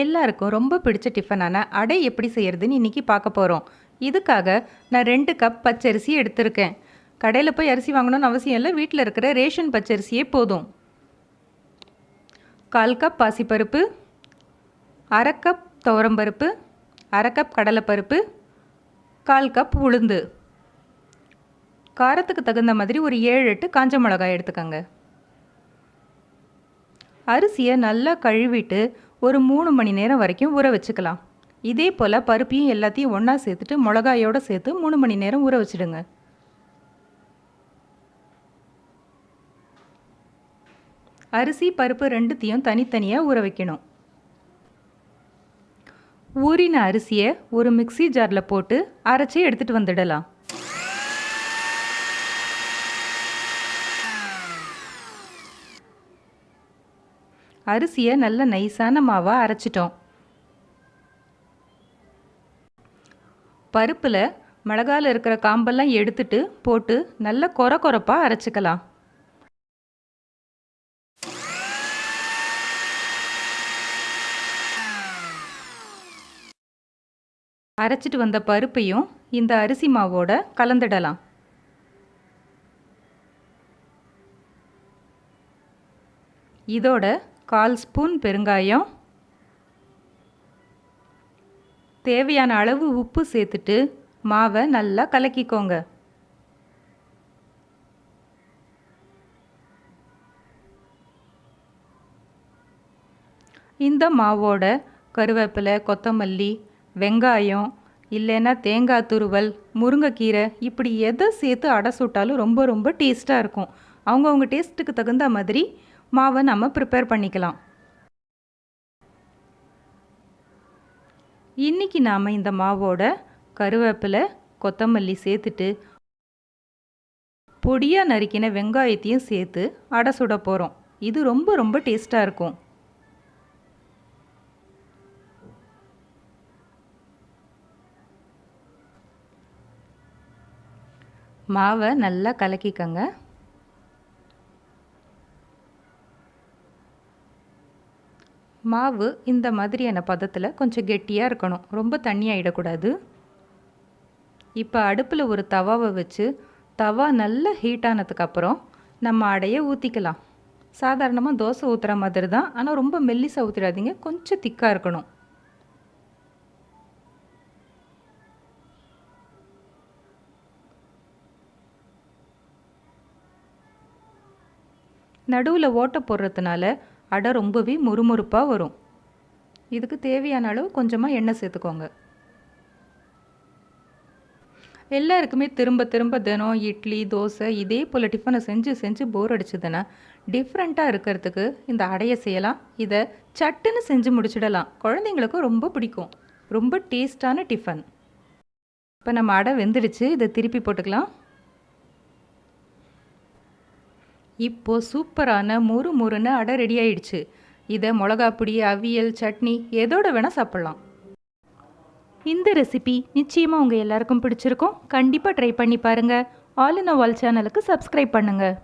எல்லாருக்கும் ரொம்ப பிடிச்ச டிஃபனான அடை எப்படி செய்கிறதுன்னு இன்றைக்கி பார்க்க போகிறோம். இதுக்காக நான் 2 கப் பச்சரிசி எடுத்திருக்கேன். கடையில் போய் அரிசி வாங்கணும்னு அவசியம் இல்லை, வீட்டில் இருக்கிற ரேஷன் பச்சரிசியே போதும். 1/4 கப் பாசிப்பருப்பு, 1/2 கப் துவரம்பருப்பு, 1/2 கப் கடலைப்பருப்பு, 1/4 கப் உளுந்து. காரத்துக்கு தகுந்த மாதிரி ஒரு 7-8 காஞ்ச மிளகாய் எடுத்துக்கோங்க. அரிசியை நல்லா கழுவிட்டு ஒரு 3 மணி நேரம் வரைக்கும் ஊற வச்சுக்கலாம். இதே போல் பருப்பையும் எல்லாத்தையும் ஒன்றா சேர்த்துட்டு மிளகாயோடு சேர்த்து 3 மணி நேரம் ஊற வச்சுடுங்க. அரிசி பருப்பு ரெண்டுத்தையும் தனித்தனியாக ஊற வைக்கணும். ஊறின அரிசியை ஒரு மிக்ஸி ஜாரில் போட்டு அரைச்சி எடுத்துகிட்டு வந்துடலாம். அரிசியை நல்ல நைஸான மாவாக அரைச்சிட்டோம். பருப்பில் மிளகாயில் இருக்கிற காம்பெல்லாம் எடுத்துட்டு போட்டு நல்ல கொரப்பாக அரைச்சிக்கலாம். அரைச்சிட்டு வந்த பருப்பையும் இந்த அரிசி மாவோட கலந்துடலாம். இதோட 1/4 ஸ்பூன் பெருங்காயம், தேவையான அளவு உப்பு சேர்த்துட்டு மாவை நல்லா கலக்கிக்கோங்க. இந்த மாவோட கருவேப்பிலை, கொத்தமல்லி, வெங்காயம், இல்லைன்னா தேங்காய் துருவல், முருங்கைக்கீரை இப்படி எதை சேர்த்து அடை சுட்டாலும் ரொம்ப ரொம்ப டேஸ்ட்டாக இருக்கும். அவங்கவுங்க டேஸ்ட்டுக்கு தகுந்த மாதிரி மாவை நம்ம ப்ரிப்பேர் பண்ணிக்கலாம். இன்றைக்கி நாம் இந்த மாவோட கருவேப்பிலை, கொத்தமல்லி சேர்த்துட்டு பொடியாக நறுக்கின வெங்காயத்தையும் சேர்த்து அடை சுட போகிறோம். இது ரொம்ப ரொம்ப டேஸ்ட்டாக இருக்கும். மாவை நல்லா கலக்கிக்கங்க. மாவு இந்த மாதிரியான பதத்தில் கொஞ்சம் கெட்டியாக இருக்கணும், ரொம்ப தண்ணியாகிடக்கூடாது. இப்போ அடுப்பில் ஒரு தவாவை வச்சு தவா நல்லா ஹீட் ஆனதுக்கப்புறம் நம்ம அடையை ஊற்றிக்கலாம். சாதாரணமாக தோசை ஊற்றுற மாதிரி தான், ஆனால் ரொம்ப மெல்லிசாக ஊற்றிடாதீங்க, கொஞ்சம் திக்காக இருக்கணும். நடுவில் ஓட்டை போடுறதுனால அடை ரொம்பவே முறுமுறுப்பாக வரும். இதுக்கு தேவையான அளவு கொஞ்சமாக எண்ணெய் சேர்த்துக்கோங்க. எல்லாருக்குமே திரும்ப திரும்ப தினம் இட்லி, தோசை இதே போல் டிஃபனை செஞ்சு செஞ்சு போர் அடிச்சதுன்னா டிஃப்ரெண்ட்டாக இருக்கிறதுக்கு இந்த அடையை செய்யலாம். இதை சட்டுன்னு செஞ்சு முடிச்சிடலாம். குழந்தைங்களுக்கும் ரொம்ப பிடிக்கும். ரொம்ப டேஸ்டான டிஃபன். இப்போ நம்ம அடை வெந்துடுச்சு, இதை திருப்பி போட்டுக்கலாம். இப்போது சூப்பரான முறுமுறுன்னு அடை ரெடி ஆயிடுச்சு. இதை மிளகாப்பொடி, அவியல், சட்னி எதோட வேணால் சாப்பிட்லாம். இந்த ரெசிபி நிச்சயமாக உங்கள் எல்லாருக்கும் பிடிச்சிருக்கும். கண்டிப்பாக ட்ரை பண்ணி பாருங்கள். ஆல் இன் ஆல் சேனலுக்கு சப்ஸ்கிரைப் பண்ணுங்கள்.